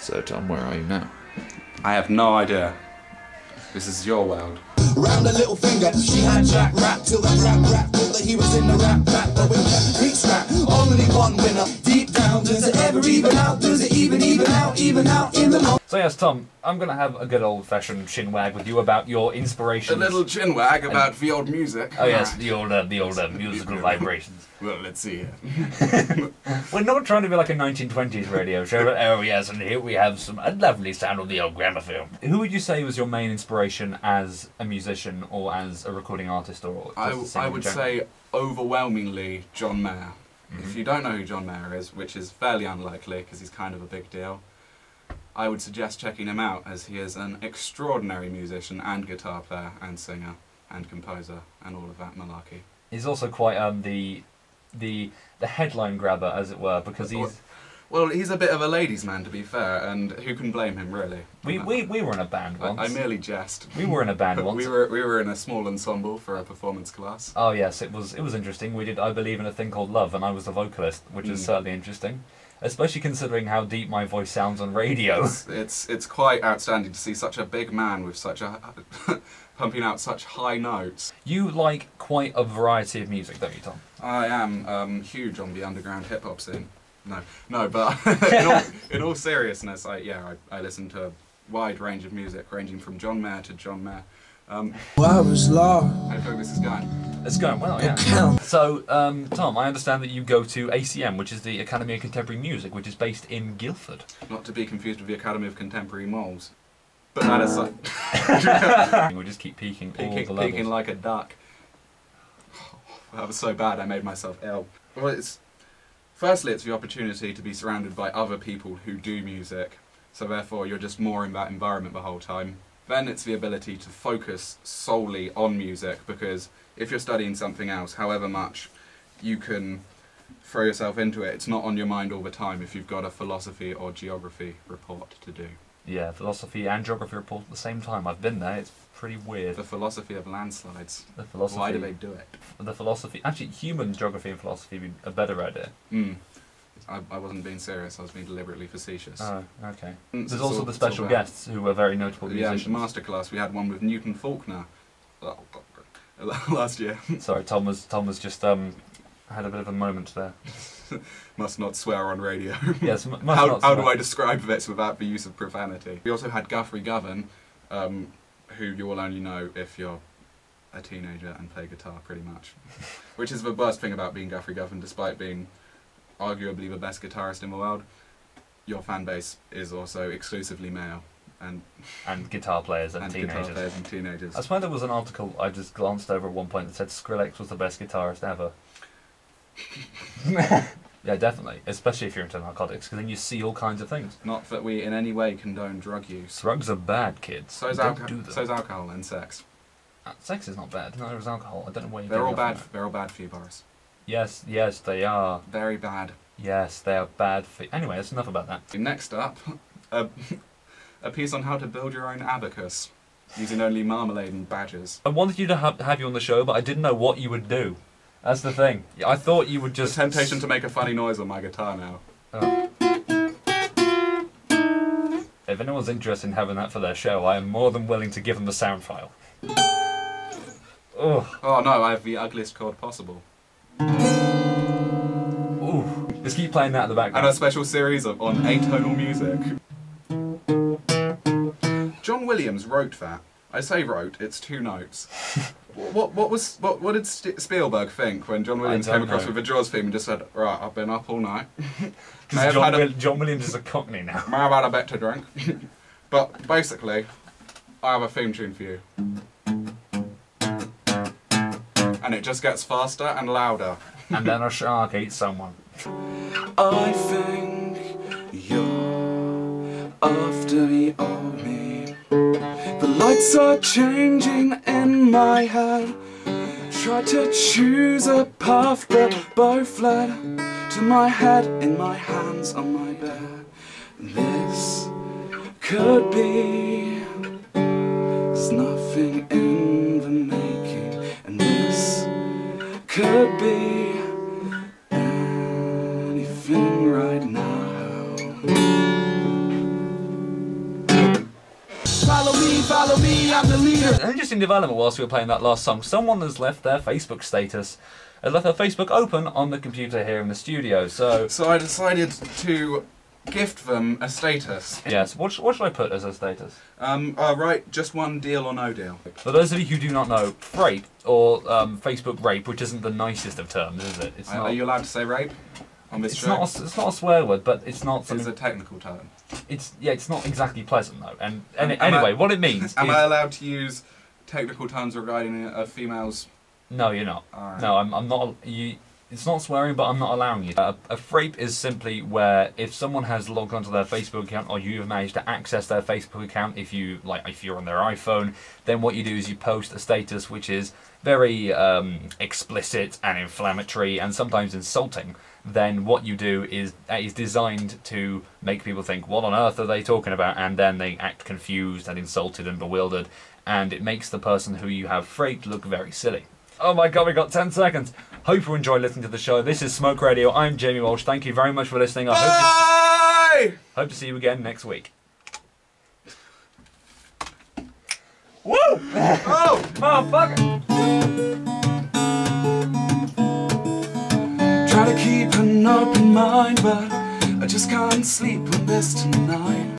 So Tom, where are you now? I have no idea. This is your world. Round a little finger, she had Jack rap till the rap thought that he was in the rap back. But with that beat scrap, only one winner. Deep down, does it ever even out? Does it even out in the long? So yes, Tom, I'm going to have a good old-fashioned chinwag with you about your inspirations. A little chinwag about the old music. Oh yes, the older musical vibrations. Well, let's see here. We're not trying to be like a 1920s radio show, but oh yes, and here we have a lovely sound of the old gramophone. Who would you say was your main inspiration as a musician or as a recording artist or just I would say overwhelmingly John Mayer. If you don't know who John Mayer is, which is fairly unlikely because he's kind of a big deal, I would suggest checking him out, as he is an extraordinary musician and guitar player and singer and composer and all of that malarkey. He's also quite the headline grabber, as it were, because he's... Well, he's a bit of a ladies' man, to be fair, and who can blame him, really? We were in a band once. I merely jest. We were in a band once. We were in a small ensemble for a performance class. Oh yes, it was interesting. We did, I believe, in a thing called Love, and I was the vocalist, which is certainly interesting. Especially considering how deep my voice sounds on radio. It's quite outstanding to see such a big man with such a pumping out such high notes. You like quite a variety of music, don't you, Tom? I am huge on the underground hip hop scene. No, but in all seriousness, I listen to a wide range of music, ranging from John Mayer to John Mayer. I was lost. How do you think this is going? It's going well, yeah. So, Tom, I understand that you go to ACM, which is the Academy of Contemporary Music, which is based in Guildford. Not to be confused with the Academy of Contemporary Moles. But that is like... We'll just keep peaking all the levels. Peaking like a duck. Oh, that was so bad I made myself ill. Well, firstly, it's the opportunity to be surrounded by other people who do music, so therefore you're just more in that environment the whole time. Then it's the ability to focus solely on music, because if you're studying something else, however much you can throw yourself into it, it's not on your mind all the time if you've got a philosophy or geography report to do. Yeah, philosophy and geography report at the same time. I've been there, it's pretty weird. The philosophy of landslides. The philosophy. Why do they do it? The philosophy... Actually, human geography and philosophy would be a better idea. I wasn't being serious, I was being deliberately facetious. Oh, okay. There's also the special guests who are very notable musicians. Yeah, masterclass. We had one with Newton Faulkner last year. Sorry, Tom was just had a bit of a moment there. Must not swear on radio. Yes, must how, not how swear. do I describe this without the use of profanity? We also had Guthrie Govan, who you will only know if you're a teenager and play guitar, pretty much. Which is the worst thing about being Guthrie Govan, despite being arguably the best guitarist in the world. Your fan base is also exclusively male. And guitar players and teenagers. Guitar players and teenagers. I swear there was an article I just glanced over at one point that said Skrillex was the best guitarist ever. Yeah, definitely. Especially if you're into narcotics, because then you see all kinds of things. Not that we in any way condone drug use. Drugs are bad, kids. So's alcohol and sex. Sex is not bad. Neither is alcohol. I don't know where you're They're all bad. They're all bad for you, Boris. Yes, they are. Very bad. Yes, they are bad for... Anyway, that's enough about that. Next up, a piece on how to build your own abacus, using only marmalade and badgers. I wanted you to have you on the show, but I didn't know what you would do. That's the thing. I thought you would just... The temptation to make a funny noise on my guitar now. Oh. If anyone's interested in having that for their show, I am more than willing to give them the sound file. Oh. Oh no, I have the ugliest chord possible. Ooh. Just keep playing that in the background. And a special series on atonal music. John Williams wrote that. I say wrote, it's 2 notes. What did Spielberg think when John Williams came across with the Jaws theme and just said, right, I've been up all night. John Williams is a cockney now. May have had a bit to drink. But basically, I have a theme tune for you. And it just gets faster and louder. And then a shark eats someone. I think you're after the old me. The lights are changing in my head. Try to choose a path that both led to my head in my hands on my bed. This could be. There's nothing in the making, and this could be anything right now. follow me, I'm the leader. An interesting development whilst we were playing that last song. Someone has left their Facebook status, has left their Facebook open on the computer here in the studio. So I decided to gift them a status. yes, what should I put as a status? Right, just one deal or no deal. For those of you who do not know, rape or Facebook rape, which isn't the nicest of terms, is it? It's not. Are you allowed to say rape on this show? It's not a swear word, but it's not something. It's a technical term. It's not exactly pleasant though. And anyway, what it means. Am I allowed to use technical terms regarding a female's? No, you're not. Right. No, I'm not. It's not swearing, but I'm not allowing you. A frape is simply where if someone has logged onto their Facebook account, or you have managed to access their Facebook account, if you're on their iPhone, then what you do is you post a status which is very explicit and inflammatory and sometimes insulting. Then what you do is designed to make people think, what on earth are they talking about? And then they act confused and insulted and bewildered, and it makes the person who you have fraped look very silly. Oh my god, we got 10 seconds. Hope you enjoy listening to the show. This is Smoke Radio. I'm Jamie Walsh. Thank you very much for listening. I hope to see you again next week. Woo! Oh! Oh, fuck it! Try to keep an open mind, but I just can't sleep on this tonight.